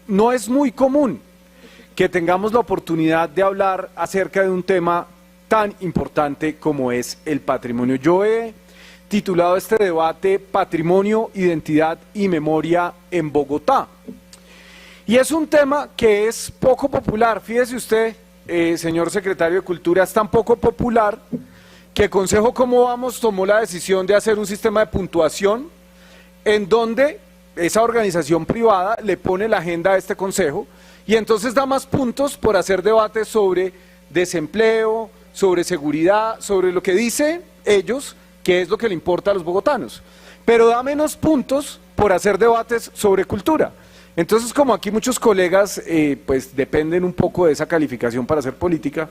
no es muy común que tengamos la oportunidad de hablar acerca de un tema tan importante como es el patrimonio. Yo he titulado este debate Patrimonio, Identidad y Memoria en Bogotá. Y es un tema que es poco popular. Fíjese usted, señor secretario de Cultura, es tan poco popular que Consejo Cómo Vamos tomó la decisión de hacer un sistema de puntuación en donde esa organización privada le pone la agenda a este consejo y entonces da más puntos por hacer debates sobre desempleo, sobre seguridad, sobre lo que dicen ellos, que es lo que le importa a los bogotanos, pero da menos puntos por hacer debates sobre cultura. Entonces, como aquí muchos colegas pues dependen un poco de esa calificación para hacer política,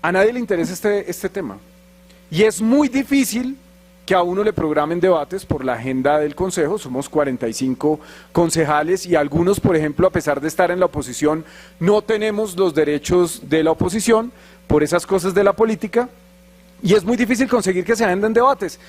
a nadie le interesa este tema. Y es muy difícil que a uno le programen debates por la agenda del Consejo. Somos 45 concejales y algunos, por ejemplo, a pesar de estar en la oposición, no tenemos los derechos de la oposición por esas cosas de la política, y es muy difícil conseguir que se agenden debates.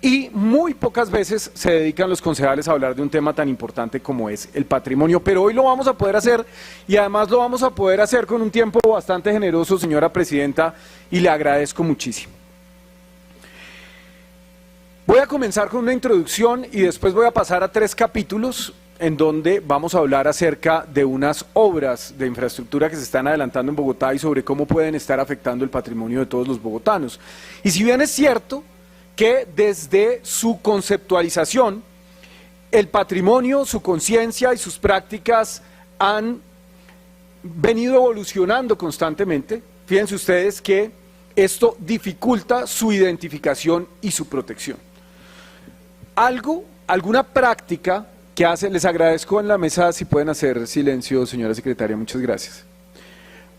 Y muy pocas veces se dedican los concejales a hablar de un tema tan importante como es el patrimonio, pero hoy lo vamos a poder hacer y además lo vamos a poder hacer con un tiempo bastante generoso, señora presidenta, y le agradezco muchísimo. Voy a comenzar con una introducción y después voy a pasar a 3 capítulos en donde vamos a hablar acerca de unas obras de infraestructura que se están adelantando en Bogotá y sobre cómo pueden estar afectando el patrimonio de todos los bogotanos. Y si bien es cierto que desde su conceptualización, el patrimonio, su conciencia y sus prácticas han venido evolucionando constantemente, fíjense ustedes que esto dificulta su identificación y su protección. Alguna práctica que hacen, les agradezco en la mesa si pueden hacer silencio, señora secretaria, muchas gracias.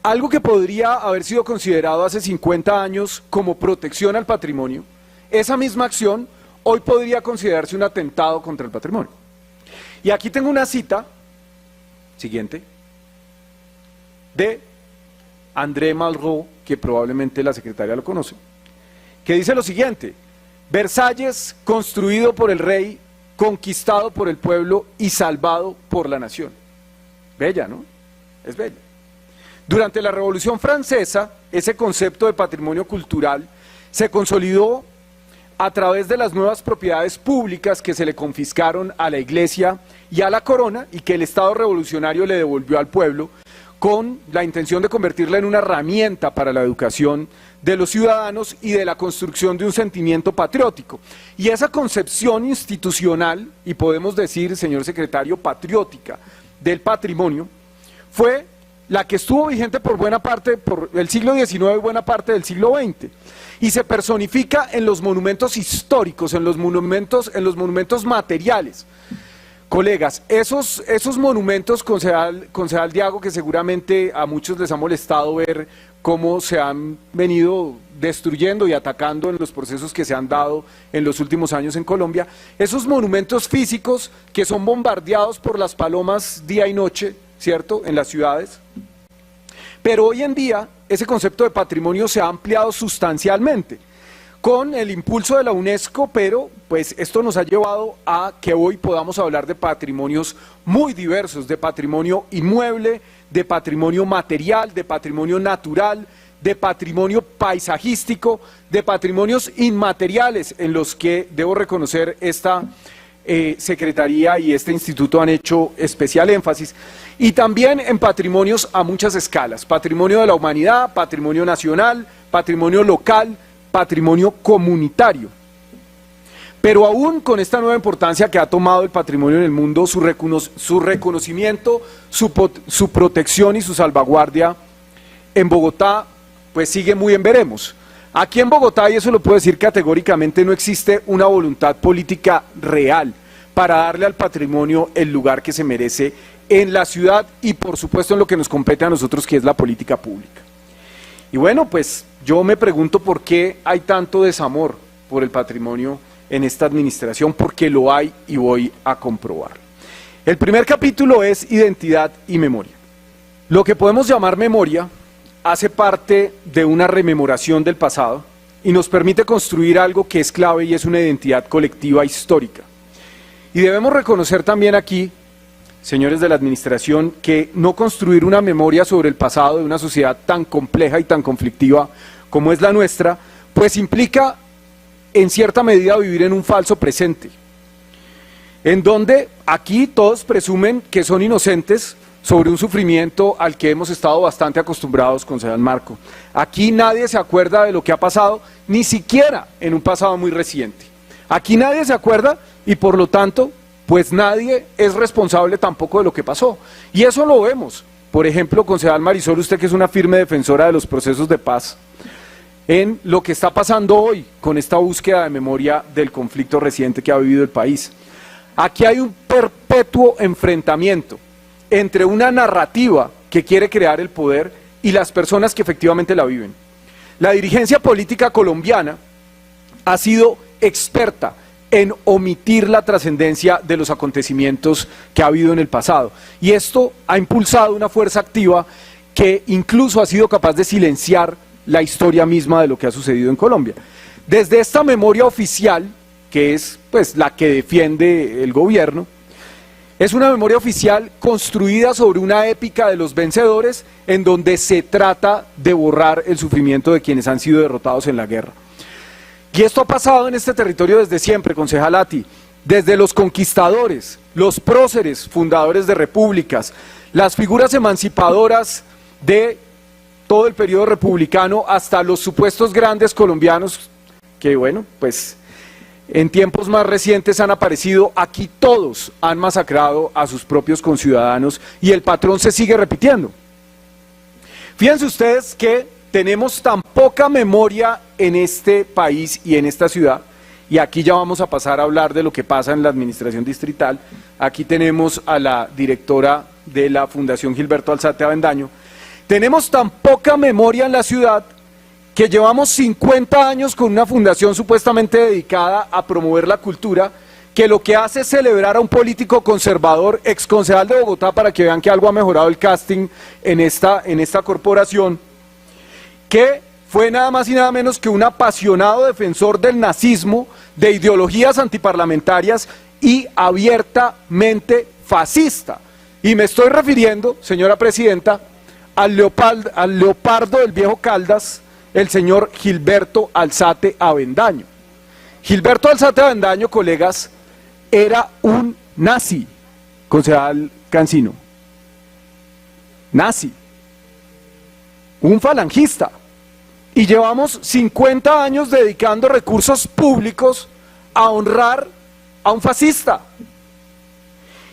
Algo que podría haber sido considerado hace 50 años como protección al patrimonio, esa misma acción hoy podría considerarse un atentado contra el patrimonio. Y aquí tengo una cita, siguiente, de André Malraux, que probablemente la secretaria lo conoce, que dice lo siguiente: Versalles, construido por el rey, conquistado por el pueblo y salvado por la nación. Bella, ¿no? Es bella. Durante la Revolución Francesa, ese concepto de patrimonio cultural se consolidó a través de las nuevas propiedades públicas que se le confiscaron a la Iglesia y a la corona y que el Estado revolucionario le devolvió al pueblo con la intención de convertirla en una herramienta para la educación de los ciudadanos y de la construcción de un sentimiento patriótico. Y esa concepción institucional, y podemos decir, señor secretario, patriótica del patrimonio, fue la que estuvo vigente por buena parte, por el siglo XIX y buena parte del siglo XX. Y se personifica en los monumentos históricos, en los monumentos materiales. Colegas, esos monumentos, concejal Diago, que seguramente a muchos les ha molestado ver cómo se han venido destruyendo y atacando en los procesos que se han dado en los últimos años en Colombia, esos monumentos físicos que son bombardeados por las palomas día y noche, ¿cierto?, en las ciudades. Pero hoy en día ese concepto de patrimonio se ha ampliado sustancialmente con el impulso de la UNESCO, pero pues esto nos ha llevado a que hoy podamos hablar de patrimonios muy diversos, de patrimonio inmueble, de patrimonio material, de patrimonio natural, de patrimonio paisajístico, de patrimonios inmateriales en los que, debo reconocer, esta Secretaría y este instituto han hecho especial énfasis, y también en patrimonios a muchas escalas: patrimonio de la humanidad, patrimonio nacional, patrimonio local, patrimonio comunitario. Pero aún con esta nueva importancia que ha tomado el patrimonio en el mundo, su reconocimiento, su protección y su salvaguardia en Bogotá pues sigue muy en veremos. Aquí en Bogotá, y eso lo puedo decir categóricamente, no existe una voluntad política real para darle al patrimonio el lugar que se merece en la ciudad y por supuesto en lo que nos compete a nosotros, que es la política pública. Y bueno, pues yo me pregunto por qué hay tanto desamor por el patrimonio en esta administración, porque lo hay y voy a comprobar. El primer capítulo es identidad y memoria. Lo que podemos llamar memoria hace parte de una rememoración del pasado y nos permite construir algo que es clave y es una identidad colectiva histórica. Y debemos reconocer también aquí señores de la administración, que no construir una memoria sobre el pasado de una sociedad tan compleja y tan conflictiva como es la nuestra, pues implica en cierta medida vivir en un falso presente, en donde aquí todos presumen que son inocentes sobre un sufrimiento al que hemos estado bastante acostumbrados, concejal Marco. Aquí nadie se acuerda de lo que ha pasado, ni siquiera en un pasado muy reciente. Aquí nadie se acuerda y por lo tanto, pues nadie es responsable tampoco de lo que pasó. Y eso lo vemos. Por ejemplo, concejal Marisol, usted que es una firme defensora de los procesos de paz, en lo que está pasando hoy con esta búsqueda de memoria del conflicto reciente que ha vivido el país. Aquí hay un perpetuo enfrentamiento entre una narrativa que quiere crear el poder y las personas que efectivamente la viven. La dirigencia política colombiana ha sido experta en omitir la trascendencia de los acontecimientos que ha habido en el pasado. Y esto ha impulsado una fuerza activa que incluso ha sido capaz de silenciar la historia misma de lo que ha sucedido en Colombia. Desde esta memoria oficial, que es pues la que defiende el gobierno, es una memoria oficial construida sobre una épica de los vencedores en donde se trata de borrar el sufrimiento de quienes han sido derrotados en la guerra. Y esto ha pasado en este territorio desde siempre, concejal Ati, desde los conquistadores, los próceres, fundadores de repúblicas, las figuras emancipadoras de todo el periodo republicano, hasta los supuestos grandes colombianos, que bueno, pues en tiempos más recientes han aparecido. Aquí todos han masacrado a sus propios conciudadanos y el patrón se sigue repitiendo. Fíjense ustedes que tenemos tan poca memoria en este país y en esta ciudad, y aquí ya vamos a pasar a hablar de lo que pasa en la administración distrital. Aquí tenemos a la directora de la Fundación Gilberto Alzate Avendaño. Tenemos tan poca memoria en la ciudad que llevamos 50 años con una fundación supuestamente dedicada a promover la cultura, que lo que hace es celebrar a un político conservador, exconcejal de Bogotá, para que vean que algo ha mejorado el casting en esta corporación, que fue nada más y nada menos que un apasionado defensor del nazismo, de ideologías antiparlamentarias y abiertamente fascista. Y me estoy refiriendo, señora presidenta, al leopardo del viejo Caldas, el señor Gilberto Alzate Avendaño. Gilberto Alzate Avendaño, colegas, era un nazi, concejal Cancino. Nazi. Un falangista. Y llevamos 50 años dedicando recursos públicos a honrar a un fascista.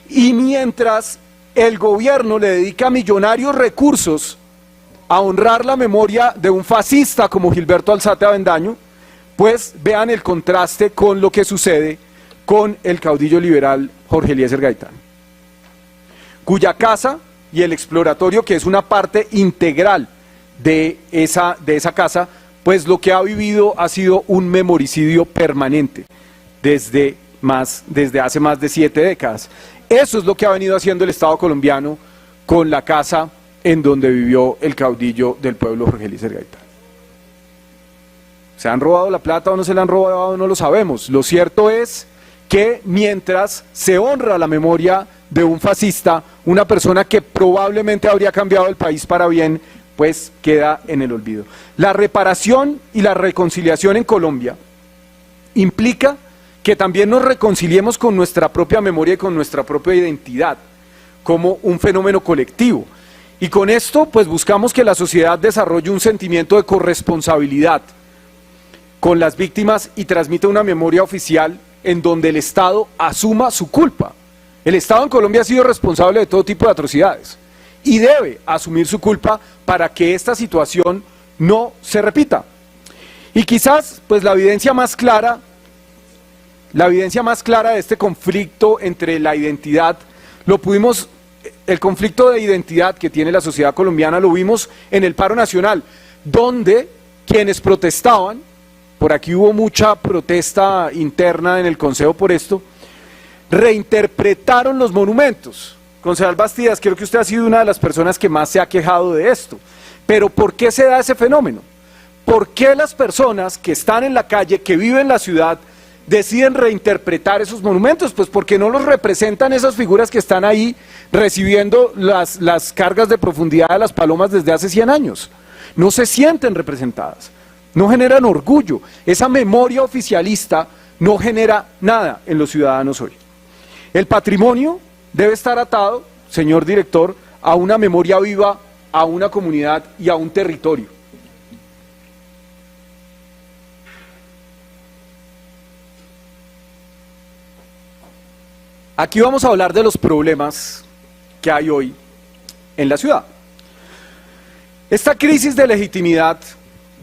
Y mientras el gobierno le dedica millonarios recursos a honrar la memoria de un fascista como Gilberto Alzate Avendaño, pues vean el contraste con lo que sucede con el caudillo liberal Jorge Eliezer Gaitán, cuya casa y el exploratorio, que es una parte integral de esa casa, pues lo que ha vivido ha sido un memoricidio permanente desde hace más de 7 décadas. Eso es lo que ha venido haciendo el Estado colombiano con la casa en donde vivió el caudillo del pueblo Jorge Eliezer Gaitán. ¿Se han robado la plata o no se la han robado? No lo sabemos. Lo cierto es que mientras se honra la memoria de un fascista, una persona que probablemente habría cambiado el país para bien, pues queda en el olvido. La reparación y la reconciliación en Colombia implica que también nos reconciliemos con nuestra propia memoria y con nuestra propia identidad, como un fenómeno colectivo. Y con esto, pues buscamos que la sociedad desarrolle un sentimiento de corresponsabilidad con las víctimas y transmita una memoria oficial en donde el Estado asuma su culpa. El Estado en Colombia ha sido responsable de todo tipo de atrocidades y debe asumir su culpa para que esta situación no se repita. Y quizás, pues la evidencia más clara de este conflicto entre la identidad, el conflicto de identidad que tiene la sociedad colombiana lo vimos en el paro nacional, donde quienes protestaban, por aquí hubo mucha protesta interna en el Consejo por esto, reinterpretaron los monumentos. Concejal Bastidas, creo que usted ha sido una de las personas que más se ha quejado de esto, pero ¿por qué se da ese fenómeno? ¿Por qué las personas que están en la calle, que viven la ciudad, deciden reinterpretar esos monumentos? Pues porque no los representan esas figuras que están ahí recibiendo las cargas de profundidad de las palomas desde hace 100 años. No se sienten representadas, no generan orgullo. Esa memoria oficialista no genera nada en los ciudadanos hoy. El patrimonio debe estar atado, señor director, a una memoria viva, a una comunidad y a un territorio. Aquí vamos a hablar de los problemas que hay hoy en la ciudad. Esta crisis de legitimidad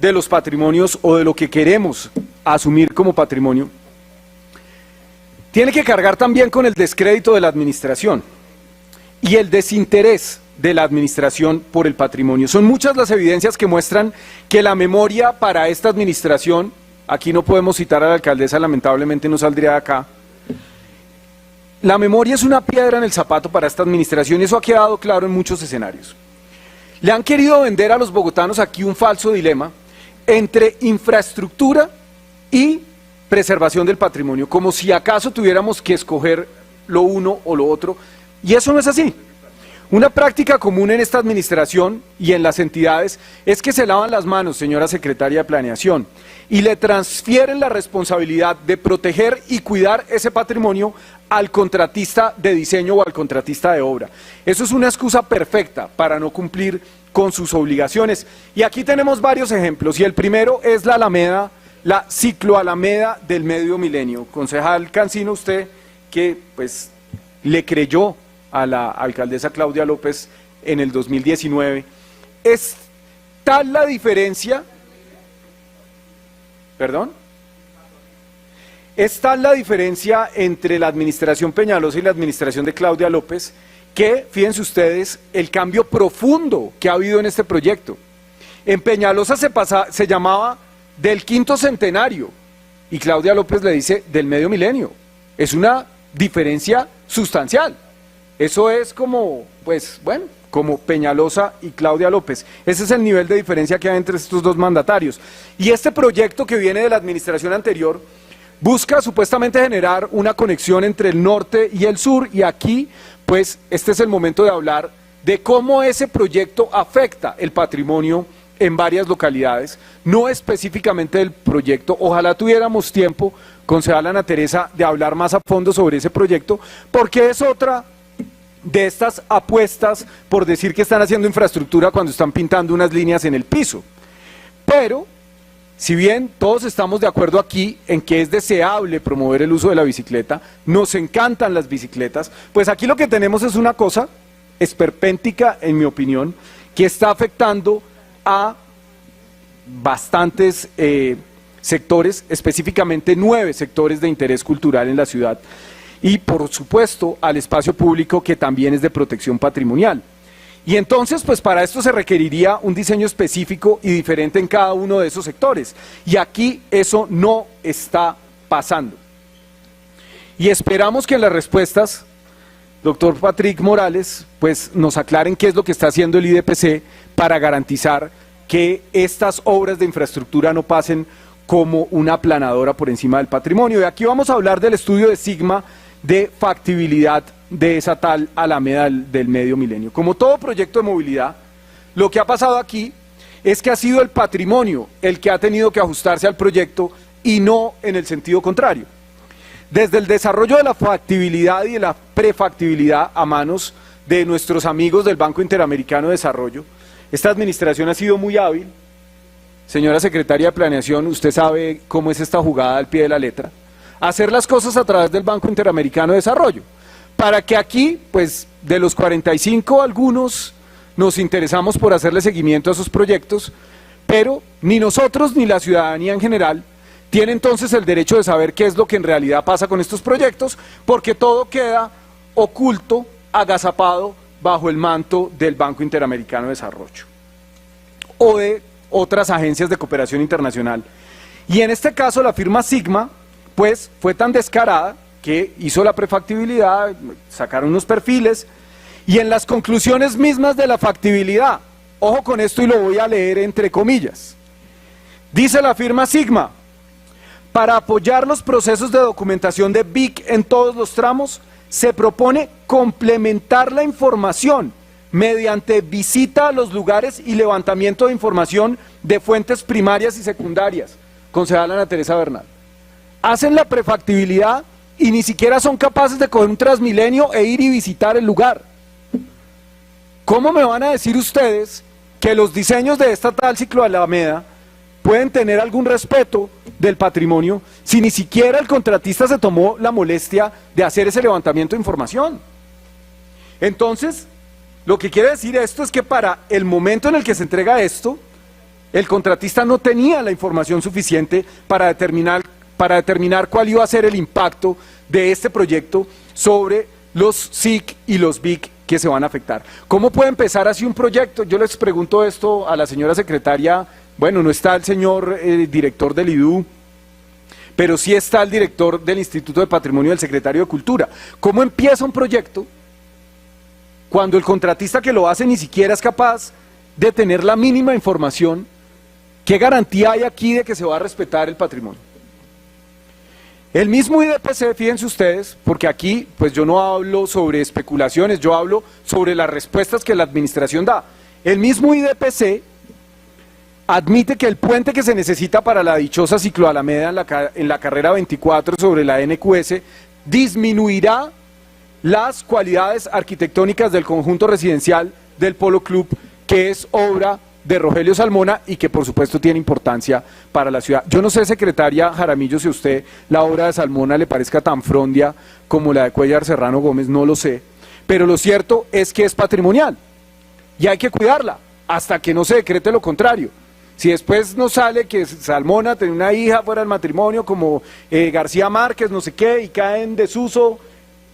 de los patrimonios o de lo que queremos asumir como patrimonio tiene que cargar también con el descrédito de la administración y el desinterés de la administración por el patrimonio. Son muchas las evidencias que muestran que la memoria para esta administración, aquí no podemos citar a la alcaldesa, lamentablemente no saldría de acá, la memoria es una piedra en el zapato para esta administración y eso ha quedado claro en muchos escenarios. Le han querido vender a los bogotanos aquí un falso dilema entre infraestructura y preservación del patrimonio, como si acaso tuviéramos que escoger lo uno o lo otro, y eso no es así. Una práctica común en esta administración y en las entidades es que se lavan las manos, señora secretaria de Planeación, y le transfieren la responsabilidad de proteger y cuidar ese patrimonio al contratista de diseño o al contratista de obra. Eso es una excusa perfecta para no cumplir con sus obligaciones. Y aquí tenemos varios ejemplos, y el primero es la Alameda, la cicloalameda del medio milenio. Concejal Cancino, usted que pues le creyó a la alcaldesa Claudia López en el 2019, es tal la diferencia, ¿perdón? Es tal la diferencia entre la administración Peñalosa y la administración de Claudia López que, fíjense ustedes, el cambio profundo que ha habido en este proyecto. En Peñalosa se llamaba del quinto centenario y Claudia López le dice del medio milenio. Es una diferencia sustancial. Eso es como, pues, bueno, como Peñalosa y Claudia López. Ese es el nivel de diferencia que hay entre estos dos mandatarios. Y este proyecto que viene de la administración anterior busca supuestamente generar una conexión entre el norte y el sur, y aquí, pues, este es el momento de hablar de cómo ese proyecto afecta el patrimonio en varias localidades, no específicamente del proyecto. Ojalá tuviéramos tiempo, concejala Ana Teresa, de hablar más a fondo sobre ese proyecto, porque es otra de estas apuestas por decir que están haciendo infraestructura cuando están pintando unas líneas en el piso. Pero, si bien todos estamos de acuerdo aquí en que es deseable promover el uso de la bicicleta, nos encantan las bicicletas, pues aquí lo que tenemos es una cosa esperpéntica, en mi opinión, que está afectando a bastantes sectores, específicamente 9 sectores de interés cultural en la ciudad, y por supuesto al espacio público, que también es de protección patrimonial. Y entonces, pues para esto se requeriría un diseño específico y diferente en cada uno de esos sectores. Y aquí eso no está pasando. Y esperamos que en las respuestas, doctor Patrick Morales, pues nos aclaren qué es lo que está haciendo el IDPC para garantizar que estas obras de infraestructura no pasen como una aplanadora por encima del patrimonio. Y aquí vamos a hablar del estudio de Sigma de factibilidad de esa tal Alameda del medio milenio. Como todo proyecto de movilidad, lo que ha pasado aquí es que ha sido el patrimonio el que ha tenido que ajustarse al proyecto y no en el sentido contrario. Desde el desarrollo de la factibilidad y de la prefactibilidad a manos de nuestros amigos del Banco Interamericano de Desarrollo, esta administración ha sido muy hábil. Señora secretaria de Planeación, usted sabe cómo es esta jugada al pie de la letra. Hacer las cosas a través del Banco Interamericano de Desarrollo, para que aquí, pues, de los 45 algunos nos interesamos por hacerle seguimiento a esos proyectos, pero ni nosotros ni la ciudadanía en general tiene entonces el derecho de saber qué es lo que en realidad pasa con estos proyectos, porque todo queda oculto, agazapado, bajo el manto del Banco Interamericano de Desarrollo o de otras agencias de cooperación internacional. Y en este caso la firma Sigma, pues, fue tan descarada que hizo la prefactibilidad, sacaron unos perfiles, y en las conclusiones mismas de la factibilidad, ojo con esto y lo voy a leer entre comillas, dice la firma Sigma: Para apoyar los procesos de documentación de BIC en todos los tramos, se propone complementar la información mediante visita a los lugares y levantamiento de información de fuentes primarias y secundarias. Concejal Ana Teresa Bernal. Hacen la prefactibilidad y ni siquiera son capaces de coger un Transmilenio e ir y visitar el lugar. ¿Cómo me van a decir ustedes que los diseños de esta tal cicloalameda pueden tener algún respeto del patrimonio si ni siquiera el contratista se tomó la molestia de hacer ese levantamiento de información? Entonces, lo que quiere decir esto es que para el momento en el que se entrega esto, el contratista no tenía la información suficiente para determinar cuál iba a ser el impacto de este proyecto sobre los SIC y los BIC que se van a afectar. ¿Cómo puede empezar así un proyecto? Yo les pregunto esto a la señora secretaria. Bueno, no está el señor director del IDU, pero sí está el director del Instituto de Patrimonio y el secretario de Cultura. ¿Cómo empieza un proyecto cuando el contratista que lo hace ni siquiera es capaz de tener la mínima información? ¿Qué garantía hay aquí de que se va a respetar el patrimonio? El mismo IDPC, fíjense ustedes, porque aquí pues yo no hablo sobre especulaciones, yo hablo sobre las respuestas que la administración da. El mismo IDPC admite que el puente que se necesita para la dichosa cicloalameda en la carrera 24 sobre la NQS disminuirá las cualidades arquitectónicas del conjunto residencial del Polo Club, que es obra de Rogelio Salmona y que por supuesto tiene importancia para la ciudad. Yo no sé, secretaria Jaramillo, si a usted la obra de Salmona le parezca tan frondia como la de Cuellar Serrano Gómez, no lo sé, pero lo cierto es que es patrimonial y hay que cuidarla hasta que no se decrete lo contrario. Si después nos sale que Salmona tiene una hija fuera del matrimonio como García Márquez, no sé qué, y cae en desuso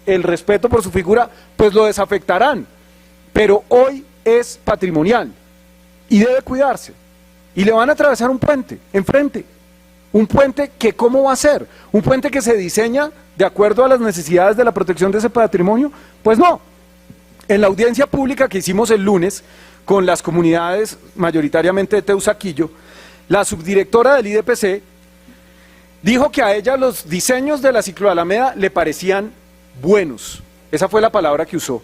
el respeto por su figura, pues lo desafectarán, pero hoy es patrimonial y debe cuidarse, y le van a atravesar un puente enfrente, un puente que ¿cómo va a ser? ¿Un puente que se diseña de acuerdo a las necesidades de la protección de ese patrimonio? Pues no. En la audiencia pública que hicimos el lunes con las comunidades mayoritariamente de Teusaquillo, la subdirectora del IDPC dijo que a ella los diseños de la cicloalameda le parecían buenos, esa fue la palabra que usó,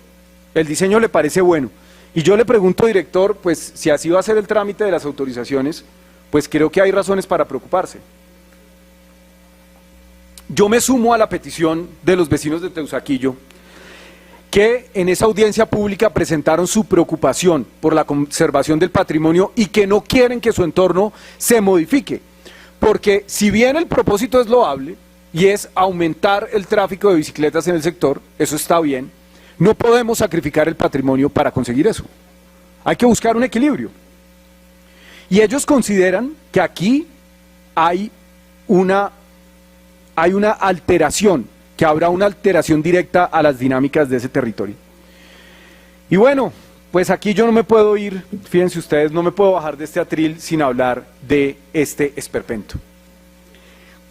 el diseño le parece bueno. Y yo le pregunto, director, pues si así va a ser el trámite de las autorizaciones, pues creo que hay razones para preocuparse. Yo me sumo a la petición de los vecinos de Teusaquillo, que en esa audiencia pública presentaron su preocupación por la conservación del patrimonio y que no quieren que su entorno se modifique, porque si bien el propósito es loable y es aumentar el tráfico de bicicletas en el sector, eso está bien, no podemos sacrificar el patrimonio para conseguir eso. Hay que buscar un equilibrio. Y ellos consideran que aquí hay una alteración, que habrá una alteración directa a las dinámicas de ese territorio. Y bueno, pues aquí yo no me puedo ir, fíjense ustedes, no me puedo bajar de este atril sin hablar de este esperpento.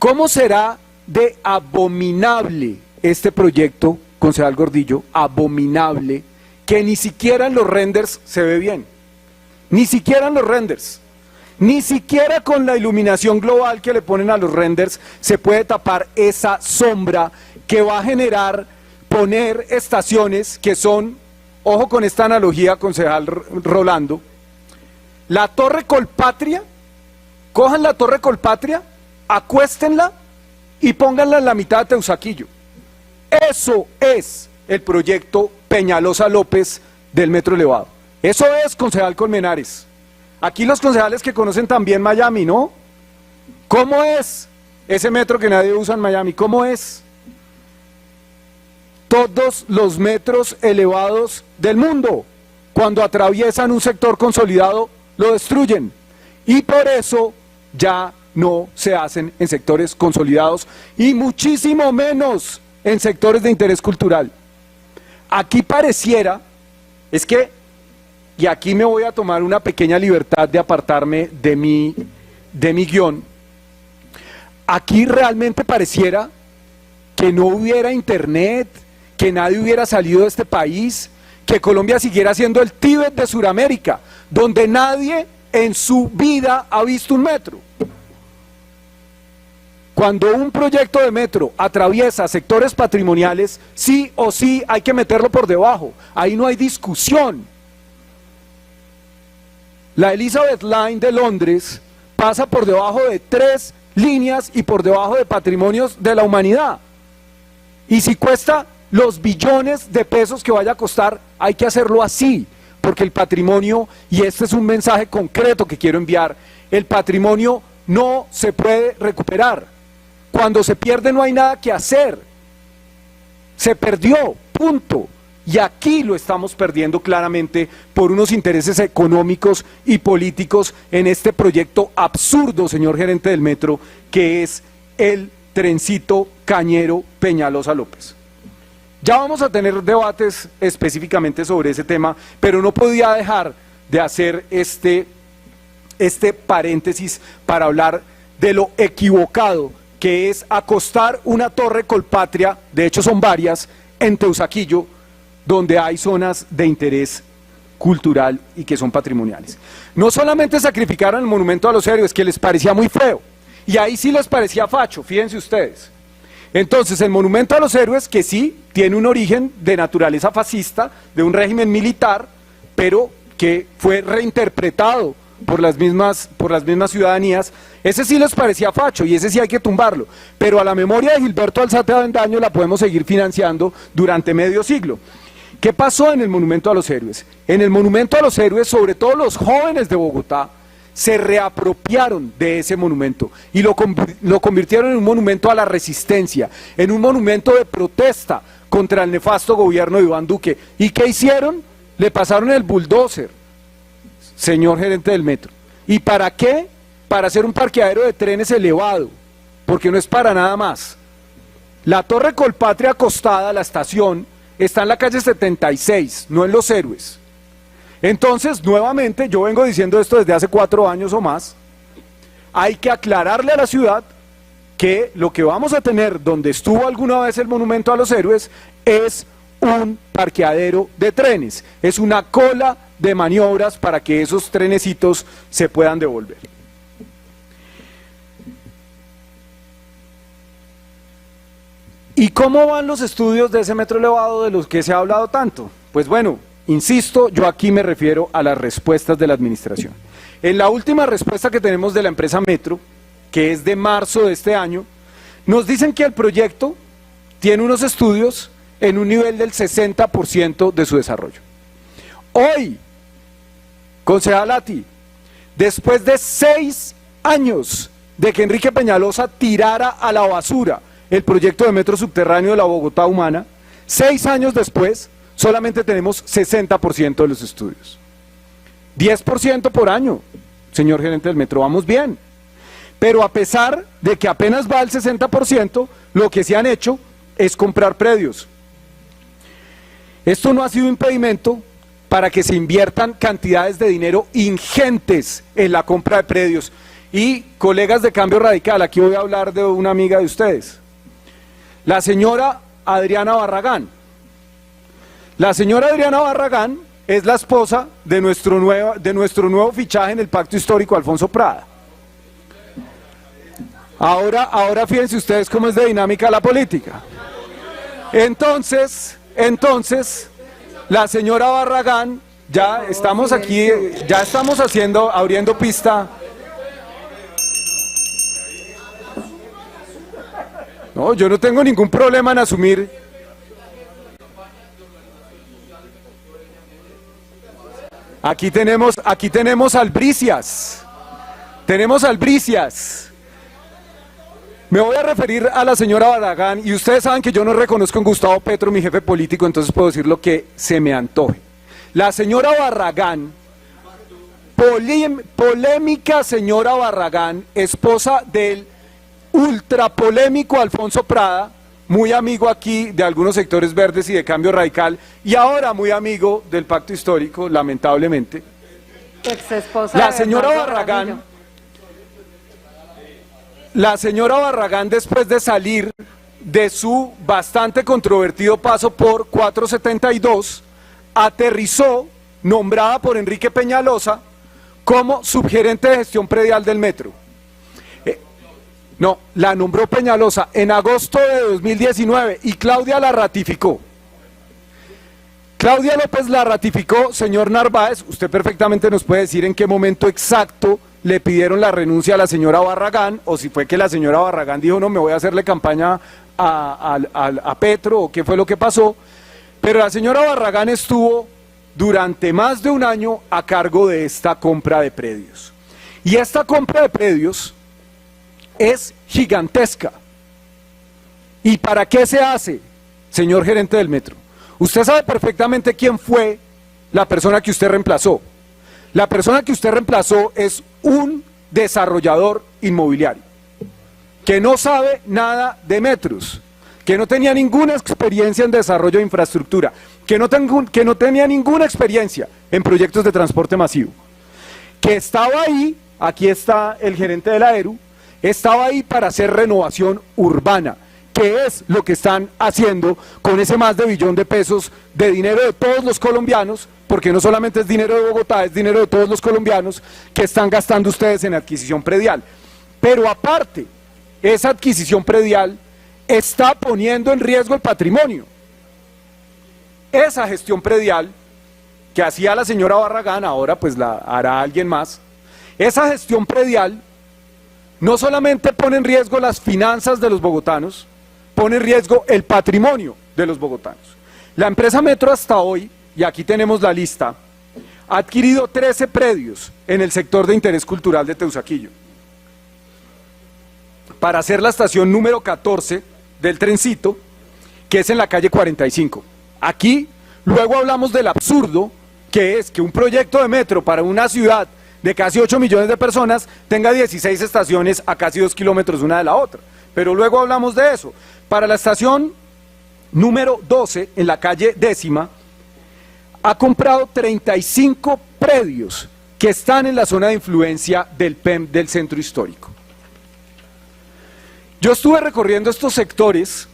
¿Cómo será de abominable este proyecto, concejal Gordillo, abominable, que ni siquiera en los renders se ve bien? Ni siquiera en los renders. Ni siquiera con la iluminación global que le ponen a los renders se puede tapar esa sombra que va a generar poner estaciones que son, ojo con esta analogía, concejal Rolando, la Torre Colpatria, cojan la Torre Colpatria, acuéstenla y pónganla en la mitad de Teusaquillo. Eso es el proyecto Peñalosa López del metro elevado. Eso es, concejal Colmenares. Aquí los concejales que conocen también Miami, ¿no? ¿Cómo es ese metro que nadie usa en Miami? ¿Cómo es? Todos los metros elevados del mundo, cuando atraviesan un sector consolidado, lo destruyen. Y por eso ya no se hacen en sectores consolidados y muchísimo menos en sectores de interés cultural. Aquí pareciera, es que, y aquí me voy a tomar una pequeña libertad de apartarme de mi guión, aquí realmente pareciera que no hubiera internet, que nadie hubiera salido de este país, que Colombia siguiera siendo el Tíbet de Sudamérica, donde nadie en su vida ha visto un metro. Cuando un proyecto de metro atraviesa sectores patrimoniales, sí o sí hay que meterlo por debajo. Ahí no hay discusión. La Elizabeth Line de Londres pasa por debajo de 3 líneas y por debajo de patrimonios de la humanidad. Y si cuesta los billones de pesos que vaya a costar, hay que hacerlo así, porque el patrimonio, y este es un mensaje concreto que quiero enviar, el patrimonio no se puede recuperar. Cuando se pierde no hay nada que hacer. Se perdió, punto. Y aquí lo estamos perdiendo claramente por unos intereses económicos y políticos en este proyecto absurdo, señor gerente del metro, que es el trencito Cañero Peñalosa López. Ya vamos a tener debates específicamente sobre ese tema, pero no podía dejar de hacer este paréntesis para hablar de lo equivocado que es acostar una torre colpatria, de hecho son varias, en Teusaquillo, donde hay zonas de interés cultural y que son patrimoniales. No solamente sacrificaron el monumento a los héroes, que les parecía muy feo, y ahí sí les parecía facho, fíjense ustedes. Entonces, el monumento a los héroes, que sí tiene un origen de naturaleza fascista, de un régimen militar, pero que fue reinterpretado por las mismas ciudadanías, ese sí les parecía facho y ese sí hay que tumbarlo, pero a la memoria de Gilberto Alzate Avendaño la podemos seguir financiando durante medio siglo. ¿Qué pasó en el Monumento a los Héroes? En el Monumento a los Héroes, sobre todo los jóvenes de Bogotá, se reapropiaron de ese monumento y lo convirtieron en un monumento a la resistencia, en un monumento de protesta contra el nefasto gobierno de Iván Duque. ¿Y qué hicieron? Le pasaron el bulldozer, señor gerente del metro. ¿Y para qué? Para hacer un parqueadero de trenes elevado, porque no es para nada más. La Torre Colpatria acostada, la estación, está en la calle 76, no en Los Héroes. Entonces, nuevamente, yo vengo diciendo esto desde hace 4 años o más, hay que aclararle a la ciudad que lo que vamos a tener donde estuvo alguna vez el Monumento a los Héroes es un parqueadero de trenes, es una cola de maniobras para que esos trenecitos se puedan devolver. ¿Y cómo van los estudios de ese metro elevado de los que se ha hablado tanto? Pues bueno, insisto, yo aquí me refiero a las respuestas de la administración. En la última respuesta que tenemos de la empresa Metro, que es de marzo de este año, nos dicen que el proyecto tiene unos estudios en un nivel del 60% de su desarrollo. Hoy, concejal Lati, después de 6 años de que Enrique Peñalosa tirara a la basura el proyecto de metro subterráneo de la Bogotá humana, 6 años después, solamente tenemos 60% de los estudios. 10% por año, señor gerente del metro, vamos bien. Pero a pesar de que apenas va al 60%, lo que se han hecho es comprar predios. Esto no ha sido impedimento para que se inviertan cantidades de dinero ingentes en la compra de predios. Y colegas de Cambio Radical, aquí voy a hablar de una amiga de ustedes, la señora Adriana Barragán. La señora Adriana Barragán es la esposa de nuestro nuevo fichaje en el Pacto Histórico, Alfonso Prada. Ahora fíjense ustedes cómo es de dinámica la política. Entonces, la señora Barragán, ya estamos aquí, ya estamos abriendo pista. No, yo no tengo ningún problema en asumir. Aquí tenemos albricias. Tenemos albricias. Me voy a referir a la señora Barragán, y ustedes saben que yo no reconozco en Gustavo Petro, mi jefe político, entonces puedo decir lo que se me antoje. La señora Barragán, polémica señora Barragán, esposa del ultrapolémico Alfonso Prada, muy amigo aquí de algunos sectores verdes y de Cambio Radical, y ahora muy amigo del Pacto Histórico, lamentablemente. La señora Barragán, después de salir de su bastante controvertido paso por 472, aterrizó, nombrada por Enrique Peñalosa, como subgerente de gestión predial del metro. No, la nombró Peñalosa en agosto de 2019 y Claudia la ratificó. Claudia López la ratificó, señor Narváez, usted perfectamente nos puede decir en qué momento exacto le pidieron la renuncia a la señora Barragán, o si fue que la señora Barragán dijo, no, me voy a hacerle campaña a Petro, o qué fue lo que pasó, pero la señora Barragán estuvo durante más de un año a cargo de esta compra de predios. Y esta compra de predios es gigantesca. ¿Y para qué se hace, señor gerente del metro? Usted sabe perfectamente quién fue la persona que usted reemplazó. La persona que usted reemplazó es un desarrollador inmobiliario, que no sabe nada de metros, que no tenía ninguna experiencia en desarrollo de infraestructura, que no tenía ninguna experiencia en proyectos de transporte masivo, que estaba ahí, aquí está el gerente de la ERU, estaba ahí para hacer renovación urbana, que es lo que están haciendo con ese más de $1 billón de dinero de todos los colombianos, porque no solamente es dinero de Bogotá, es dinero de todos los colombianos que están gastando ustedes en adquisición predial. Pero aparte, esa adquisición predial está poniendo en riesgo el patrimonio. Esa gestión predial que hacía la señora Barragán, ahora pues la hará alguien más, esa gestión predial no solamente pone en riesgo las finanzas de los bogotanos, pone en riesgo el patrimonio de los bogotanos. La empresa Metro hasta hoy, y aquí tenemos la lista, ha adquirido 13 predios en el sector de interés cultural de Teusaquillo, para hacer la estación número 14 del trencito, que es en la calle 45. Aquí, luego hablamos del absurdo, que es que un proyecto de metro para una ciudad de casi 8 millones de personas tenga 16 estaciones a casi 2 kilómetros una de la otra. Pero luego hablamos de eso. Para la estación número 12, en la calle 10ª, ha comprado 35 predios que están en la zona de influencia del PEM del centro histórico. Yo estuve recorriendo estos sectores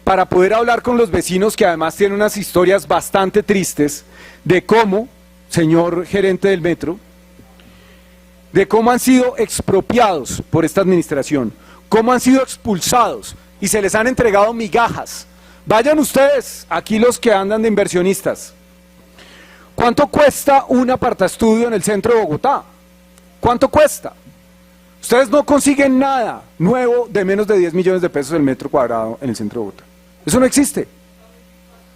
para poder hablar con los vecinos, que además tienen unas historias bastante tristes de cómo, señor gerente del metro, de cómo han sido expropiados por esta administración, cómo han sido expulsados y se les han entregado migajas. Vayan ustedes, aquí los que andan de inversionistas. ¿Cuánto cuesta un apartaestudio en el centro de Bogotá? ¿Cuánto cuesta? Ustedes no consiguen nada nuevo de menos de 10 millones de pesos el metro cuadrado en el centro de Bogotá. Eso no existe.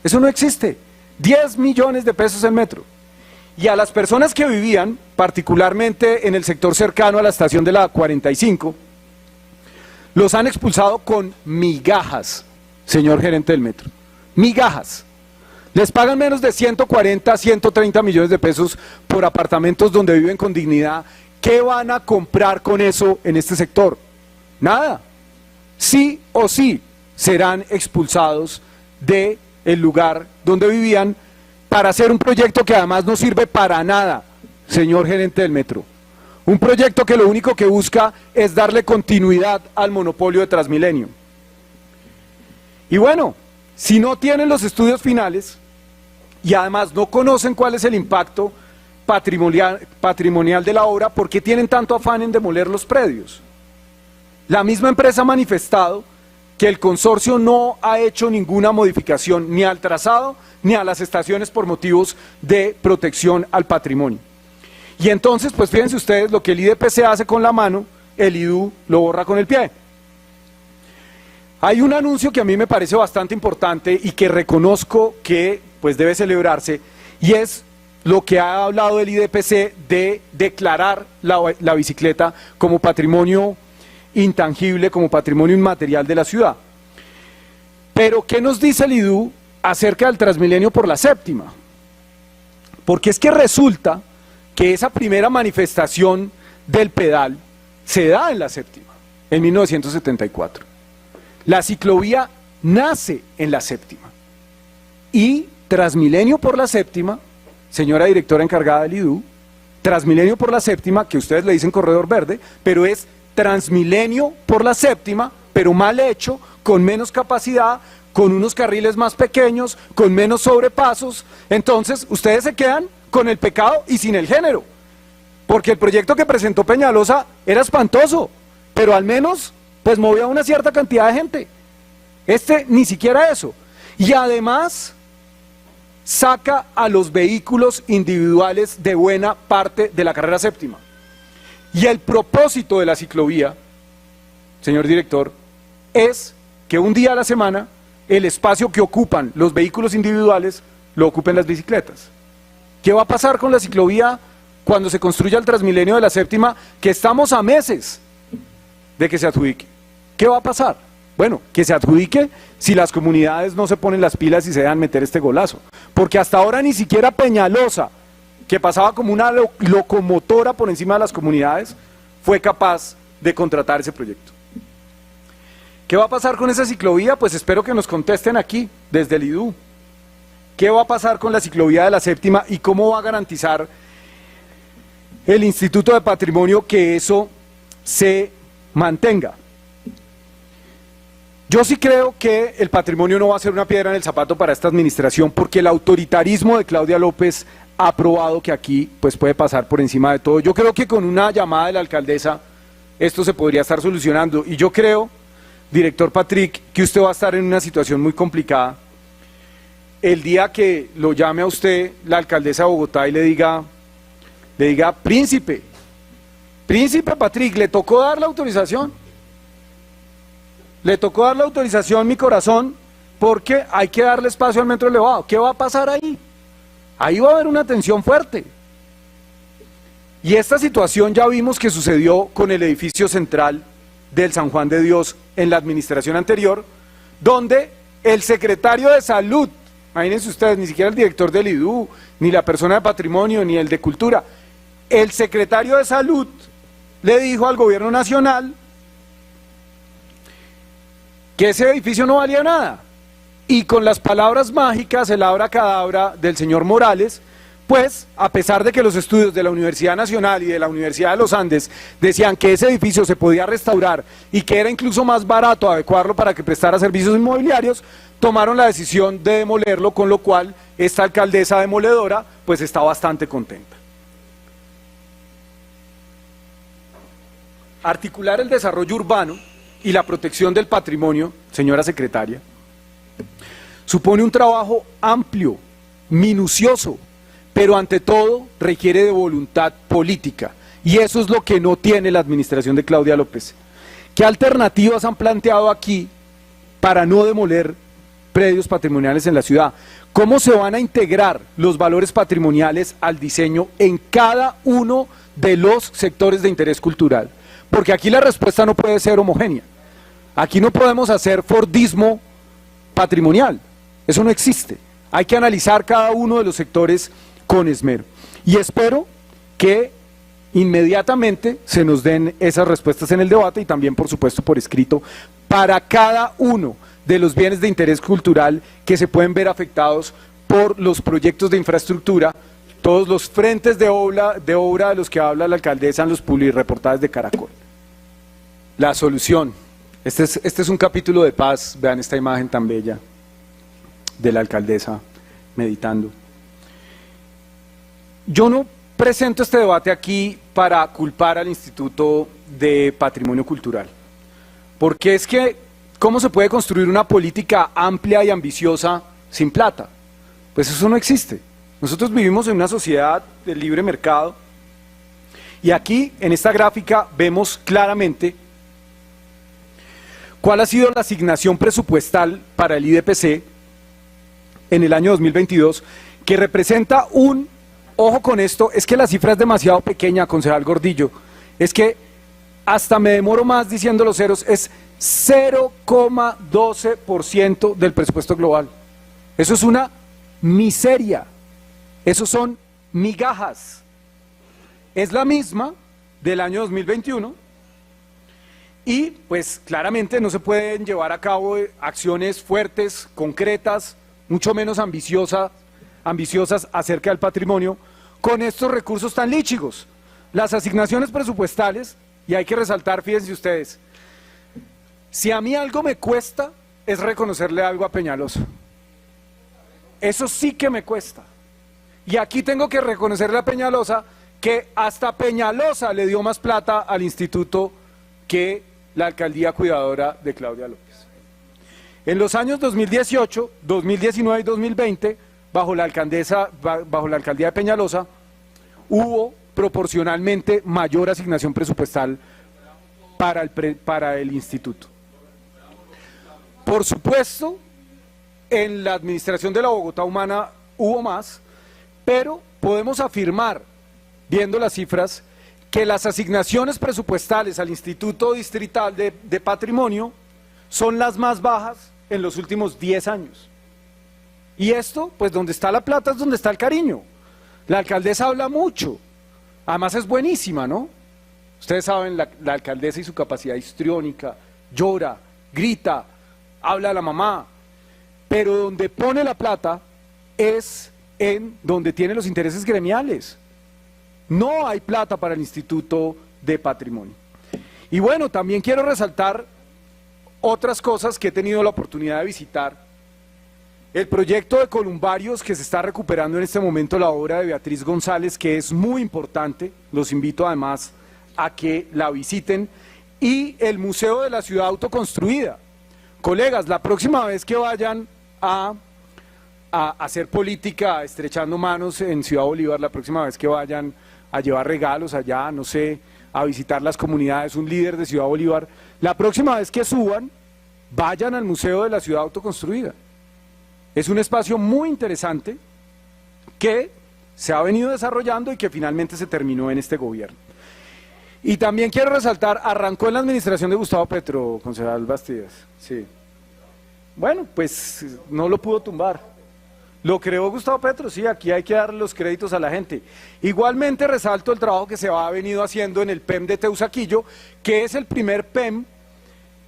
Eso no existe. 10 millones de pesos el metro. Y a las personas que vivían, particularmente en el sector cercano a la estación de la 45, los han expulsado con migajas, señor gerente del metro. Migajas. Les pagan menos de 140, 130 millones de pesos por apartamentos donde viven con dignidad. ¿Qué van a comprar con eso en este sector? Nada. Sí o sí serán expulsados del lugar donde vivían para hacer un proyecto que además no sirve para nada, señor gerente del metro. Un proyecto que lo único que busca es darle continuidad al monopolio de Transmilenio. Y bueno, si no tienen los estudios finales y además no conocen cuál es el impacto patrimonial de la obra, ¿por qué tienen tanto afán en demoler los predios? La misma empresa ha manifestado que el consorcio no ha hecho ninguna modificación ni al trazado ni a las estaciones por motivos de protección al patrimonio. Y entonces, pues fíjense ustedes, lo que el IDPC hace con la mano, el IDU lo borra con el pie. Hay un anuncio que a mí me parece bastante importante y que reconozco que pues debe celebrarse, y es lo que ha hablado el IDPC de declarar la bicicleta como patrimonio intangible, como patrimonio inmaterial de la ciudad. Pero ¿qué nos dice el IDU acerca del Transmilenio por la séptima? Porque es que resulta que esa primera manifestación del pedal se da en la séptima, en 1974. La ciclovía nace en la séptima y Transmilenio por la séptima, señora directora encargada del IDU, Transmilenio por la séptima, que ustedes le dicen corredor verde, pero es Transmilenio por la séptima, pero mal hecho, con menos capacidad, con unos carriles más pequeños, con menos sobrepasos. Entonces ustedes se quedan con el pecado y sin el género, porque el proyecto que presentó Peñalosa era espantoso, pero al menos pues movía una cierta cantidad de gente. Este ni siquiera eso. Y además saca a los vehículos individuales de buena parte de la carrera séptima. Y el propósito de la ciclovía, señor director, es que un día a la semana el espacio que ocupan los vehículos individuales lo ocupen las bicicletas. ¿Qué va a pasar con la ciclovía cuando se construya el Transmilenio de la séptima, que estamos a meses de que se adjudique? ¿Qué va a pasar? Bueno, que se adjudique si las comunidades no se ponen las pilas y se dejan meter este golazo. Porque hasta ahora ni siquiera Peñalosa, que pasaba como una locomotora por encima de las comunidades, fue capaz de contratar ese proyecto. ¿Qué va a pasar con esa ciclovía? Pues espero que nos contesten aquí, desde el IDU. ¿Qué va a pasar con la ciclovía de la séptima y cómo va a garantizar el Instituto de Patrimonio que eso se mantenga? Yo sí creo que el patrimonio no va a ser una piedra en el zapato para esta administración, porque el autoritarismo de Claudia López ha probado que aquí pues puede pasar por encima de todo. Yo creo que con una llamada de la alcaldesa esto se podría estar solucionando, y yo creo, director Patrick, que usted va a estar en una situación muy complicada el día que lo llame a usted la alcaldesa de Bogotá y le diga, príncipe Patrick, le tocó dar la autorización. Le tocó dar la autorización, mi corazón, porque hay que darle espacio al metro elevado. ¿Qué va a pasar ahí? Ahí va a haber una tensión fuerte. Y esta situación ya vimos que sucedió con el edificio central del San Juan de Dios en la administración anterior, donde el secretario de Salud, imagínense ustedes, ni siquiera el director del IDU, ni la persona de Patrimonio, ni el de Cultura, el secretario de Salud le dijo al gobierno nacional que ese edificio no valía nada, y con las palabras mágicas, el abracadabra del señor Morales, pues a pesar de que los estudios de la Universidad Nacional y de la Universidad de los Andes decían que ese edificio se podía restaurar y que era incluso más barato adecuarlo para que prestara servicios inmobiliarios, tomaron la decisión de demolerlo, con lo cual esta alcaldesa demoledora pues está bastante contenta. Articular el desarrollo urbano y la protección del patrimonio, señora secretaria, supone un trabajo amplio, minucioso, pero ante todo requiere de voluntad política, y eso es lo que no tiene la administración de Claudia López. ¿Qué alternativas han planteado aquí para no demoler predios patrimoniales en la ciudad? ¿Cómo se van a integrar los valores patrimoniales al diseño en cada uno de los sectores de interés cultural? Porque aquí la respuesta no puede ser homogénea. Aquí no podemos hacer fordismo patrimonial, eso no existe. Hay que analizar cada uno de los sectores con esmero. Y espero que inmediatamente se nos den esas respuestas en el debate, y también por supuesto por escrito, para cada uno de los bienes de interés cultural que se pueden ver afectados por los proyectos de infraestructura, todos los frentes de obra de los que habla la alcaldesa en los publireportajes de Caracol. La solución, este es un capítulo de paz, vean esta imagen tan bella de la alcaldesa meditando. Yo no presento este debate aquí para culpar al Instituto de Patrimonio Cultural, porque es que, ¿cómo se puede construir una política amplia y ambiciosa sin plata? Pues eso no existe. Nosotros vivimos en una sociedad de libre mercado, y aquí en esta gráfica vemos claramente cuál ha sido la asignación presupuestal para el IDPC en el año 2022, que representa ojo con esto, es que la cifra es demasiado pequeña, concejal Gordillo, es que hasta me demoro más diciendo los ceros, es 0,12% del presupuesto global. Eso es una miseria, eso son migajas. Es la misma del año 2021, y pues claramente no se pueden llevar a cabo acciones fuertes, concretas, mucho menos ambiciosas acerca del patrimonio, con estos recursos tan líchigos. Las asignaciones presupuestales, y hay que resaltar, fíjense ustedes, si a mí algo me cuesta, es reconocerle algo a Peñalosa. Eso sí que me cuesta. Y aquí tengo que reconocerle a Peñalosa que hasta Peñalosa le dio más plata al instituto que la alcaldía cuidadora de Claudia López. En los años 2018, 2019 y 2020, bajo la alcaldía de Peñalosa, hubo proporcionalmente mayor asignación presupuestal para el instituto. Por supuesto, en la administración de la Bogotá Humana hubo más, pero podemos afirmar, viendo las cifras, que las asignaciones presupuestales al Instituto Distrital de Patrimonio son las más bajas en los últimos 10 años. Y esto, pues donde está la plata es donde está el cariño. La alcaldesa habla mucho, además es buenísima, ¿no? Ustedes saben, la alcaldesa y su capacidad histriónica, llora, grita, habla a la mamá, pero donde pone la plata es en donde tiene los intereses gremiales. No hay plata para el Instituto de Patrimonio. Y bueno, también quiero resaltar otras cosas que he tenido la oportunidad de visitar. El proyecto de columbarios que se está recuperando en este momento, la obra de Beatriz González, que es muy importante, los invito además a que la visiten, y el Museo de la Ciudad Autoconstruida. Colegas, la próxima vez que vayan a hacer política estrechando manos en Ciudad Bolívar, la próxima vez que vayan a llevar regalos allá, no sé, a visitar las comunidades, un líder de Ciudad Bolívar, la próxima vez que suban, vayan al Museo de la Ciudad Autoconstruida. Es un espacio muy interesante que se ha venido desarrollando y que finalmente se terminó en este gobierno. Y también quiero resaltar, arrancó en la administración de Gustavo Petro, concejal Bastidas, sí. Bueno, pues no lo pudo tumbar. Lo creó Gustavo Petro, sí, aquí hay que dar los créditos a la gente. Igualmente resalto el trabajo que se ha venido haciendo en el PEM de Teusaquillo, que es el primer PEM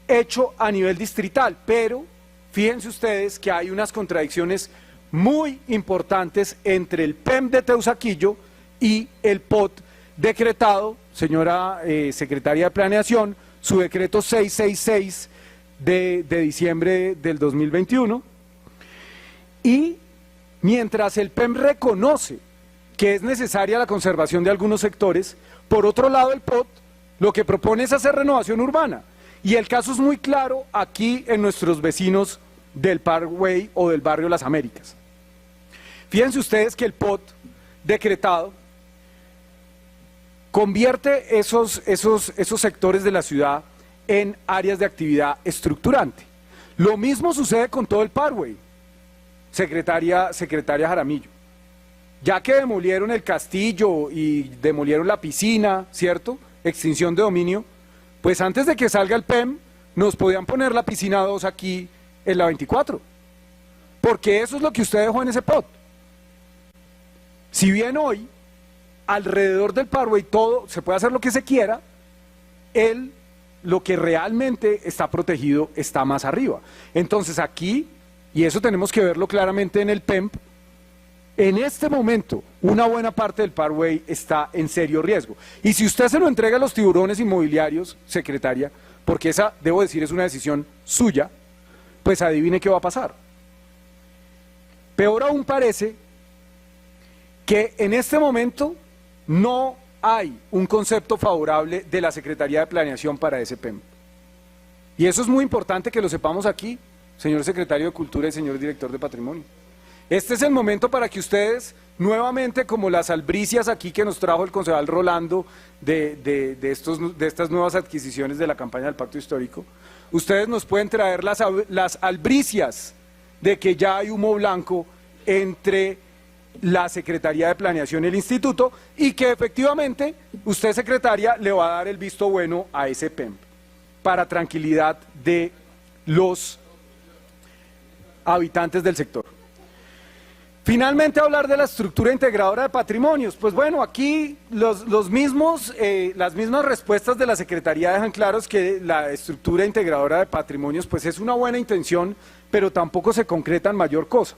hecho a nivel distrital, pero fíjense ustedes que hay unas contradicciones muy importantes entre el PEM de Teusaquillo y el POT decretado, señora secretaria de Planeación, su decreto 666 de diciembre del 2021, y mientras el PEM reconoce que es necesaria la conservación de algunos sectores, por otro lado el POT lo que propone es hacer renovación urbana. Y el caso es muy claro aquí en nuestros vecinos del Parkway o del barrio Las Américas. Fíjense ustedes que el POT decretado convierte esos sectores de la ciudad en áreas de actividad estructurante. Lo mismo sucede con todo el Parkway, secretaria Jaramillo. Ya que demolieron el castillo y demolieron la piscina, ¿cierto? Extinción de dominio, pues antes de que salga el PEM, nos podían poner la piscina 2 aquí en la 24. Porque eso es lo que usted dejó en ese POT. Si bien hoy, alrededor del Parkway todo, se puede hacer lo que se quiera, lo que realmente está protegido está más arriba. Entonces aquí, y eso tenemos que verlo claramente en el PEMP, en este momento una buena parte del Parkway está en serio riesgo. Y si usted se lo entrega a los tiburones inmobiliarios, secretaria, porque esa, debo decir, es una decisión suya, pues adivine qué va a pasar. Peor aún parece que en este momento no hay un concepto favorable de la Secretaría de Planeación para ese PEM. Y eso es muy importante que lo sepamos aquí, señor secretario de Cultura y señor director de Patrimonio. Este es el momento para que ustedes, nuevamente, como las albricias aquí que nos trajo el concejal Rolando de estas nuevas adquisiciones de la campaña del Pacto Histórico, ustedes nos pueden traer las albricias de que ya hay humo blanco entre la Secretaría de Planeación y el Instituto, y que efectivamente usted, secretaria, le va a dar el visto bueno a ese PEM, para tranquilidad de los habitantes del sector. Finalmente, hablar de la estructura integradora de patrimonios. Pues bueno, aquí las mismas respuestas de la Secretaría dejan claros que la estructura integradora de patrimonios pues es una buena intención, pero tampoco se concreta en mayor cosa.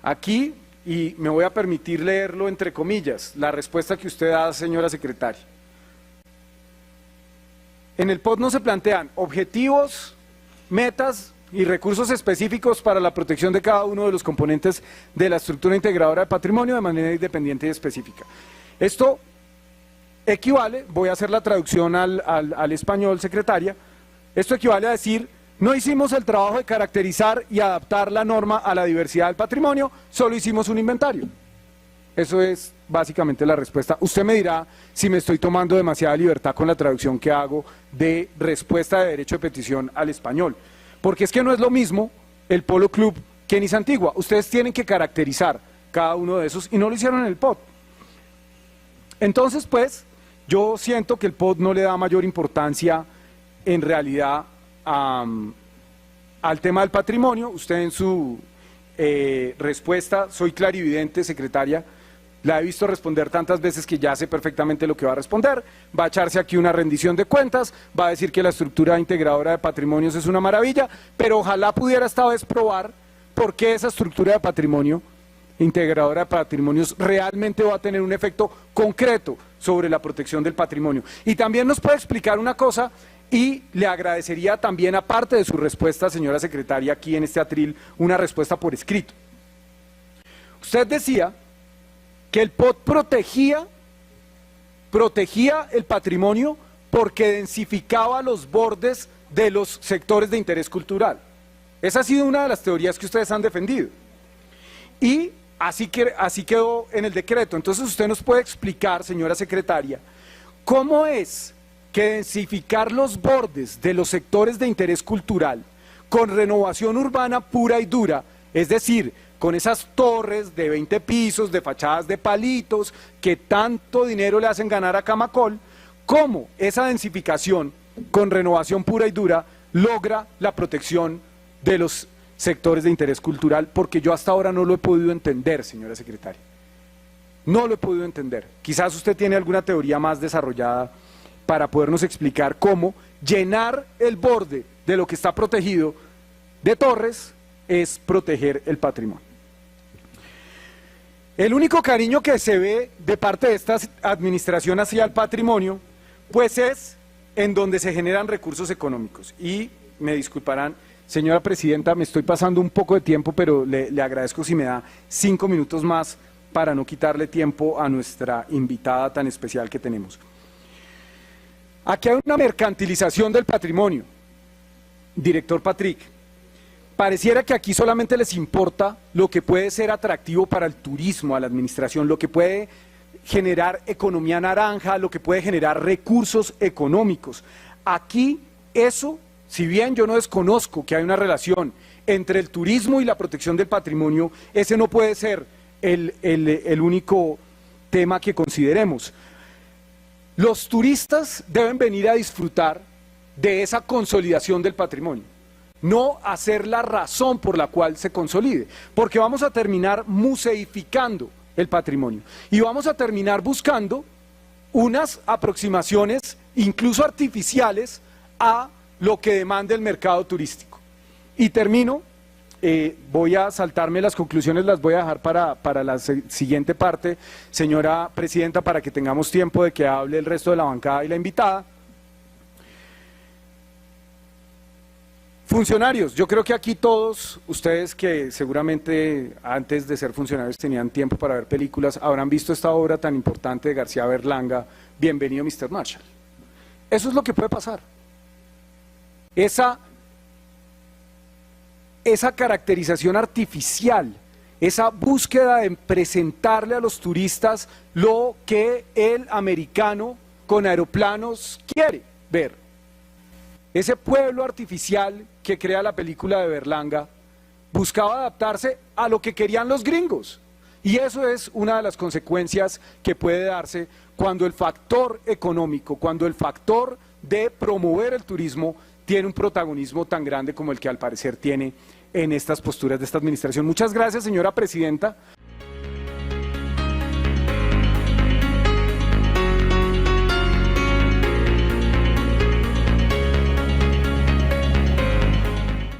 Aquí, y me voy a permitir leerlo entre comillas, la respuesta que usted da, señora secretaria. En el POT no se plantean objetivos, metas y recursos específicos para la protección de cada uno de los componentes de la estructura integradora de patrimonio de manera independiente y específica. Esto equivale, voy a hacer la traducción al español, secretaria, Esto equivale a decir, no hicimos el trabajo de caracterizar y adaptar la norma a la diversidad del patrimonio, solo hicimos un inventario. Eso es básicamente la respuesta. Usted me dirá si me estoy tomando demasiada libertad con la traducción que hago de respuesta de derecho de petición al español. Porque es que no es lo mismo el Polo Club que en Antigua. Ustedes tienen que caracterizar cada uno de esos y no lo hicieron en el POT. Entonces, pues, yo siento que el POT no le da mayor importancia en realidad al tema del patrimonio. Usted en su respuesta, soy clarividente, secretaria, la he visto responder tantas veces que ya sé perfectamente lo que va a responder, va a echarse aquí una rendición de cuentas, va a decir que la estructura integradora de patrimonios es una maravilla, pero ojalá pudiera esta vez probar por qué esa estructura de patrimonio, integradora de patrimonios, realmente va a tener un efecto concreto sobre la protección del patrimonio. Y también nos puede explicar una cosa, y le agradecería también, aparte de su respuesta, señora secretaria, aquí en este atril, una respuesta por escrito. Usted decía que el POT protegía el patrimonio porque densificaba los bordes de los sectores de interés cultural. Esa ha sido una de las teorías que ustedes han defendido. Y así quedó en el decreto. Entonces usted nos puede explicar, señora secretaria, cómo es que densificar los bordes de los sectores de interés cultural con renovación urbana pura y dura, es decir, con esas torres de 20 pisos, de fachadas de palitos, que tanto dinero le hacen ganar a Camacol, cómo esa densificación con renovación pura y dura logra la protección de los sectores de interés cultural, porque yo hasta ahora no lo he podido entender, señora secretaria. No lo he podido entender. Quizás usted tiene alguna teoría más desarrollada para podernos explicar cómo llenar el borde de lo que está protegido de torres es proteger el patrimonio. El único cariño que se ve de parte de esta administración hacia el patrimonio, pues es en donde se generan recursos económicos. Y me disculparán, señora presidenta, me estoy pasando un poco de tiempo, pero le agradezco si me da 5 minutos más para no quitarle tiempo a nuestra invitada tan especial que tenemos. Aquí hay una mercantilización del patrimonio, director Patrick. Pareciera que aquí solamente les importa lo que puede ser atractivo para el turismo, a la administración, lo que puede generar economía naranja, lo que puede generar recursos económicos. Aquí eso, si bien yo no desconozco que hay una relación entre el turismo y la protección del patrimonio, ese no puede ser el único tema que consideremos. Los turistas deben venir a disfrutar de esa consolidación del patrimonio, no hacer la razón por la cual se consolide, porque vamos a terminar museificando el patrimonio y vamos a terminar buscando unas aproximaciones, incluso artificiales, a lo que demanda el mercado turístico. Y termino, voy a saltarme las conclusiones, las voy a dejar para la siguiente parte, señora presidenta, para que tengamos tiempo de que hable el resto de la bancada y la invitada. Funcionarios, yo creo que aquí todos ustedes que seguramente antes de ser funcionarios tenían tiempo para ver películas, habrán visto esta obra tan importante de García Berlanga, Bienvenido Mr. Marshall. Eso es lo que puede pasar. Esa caracterización artificial, esa búsqueda de presentarle a los turistas lo que el americano con aeroplanos quiere ver. Ese pueblo artificial que crea la película de Berlanga buscaba adaptarse a lo que querían los gringos. Y eso es una de las consecuencias que puede darse cuando el factor económico, cuando el factor de promover el turismo tiene un protagonismo tan grande como el que al parecer tiene en estas posturas de esta administración. Muchas gracias, señora presidenta.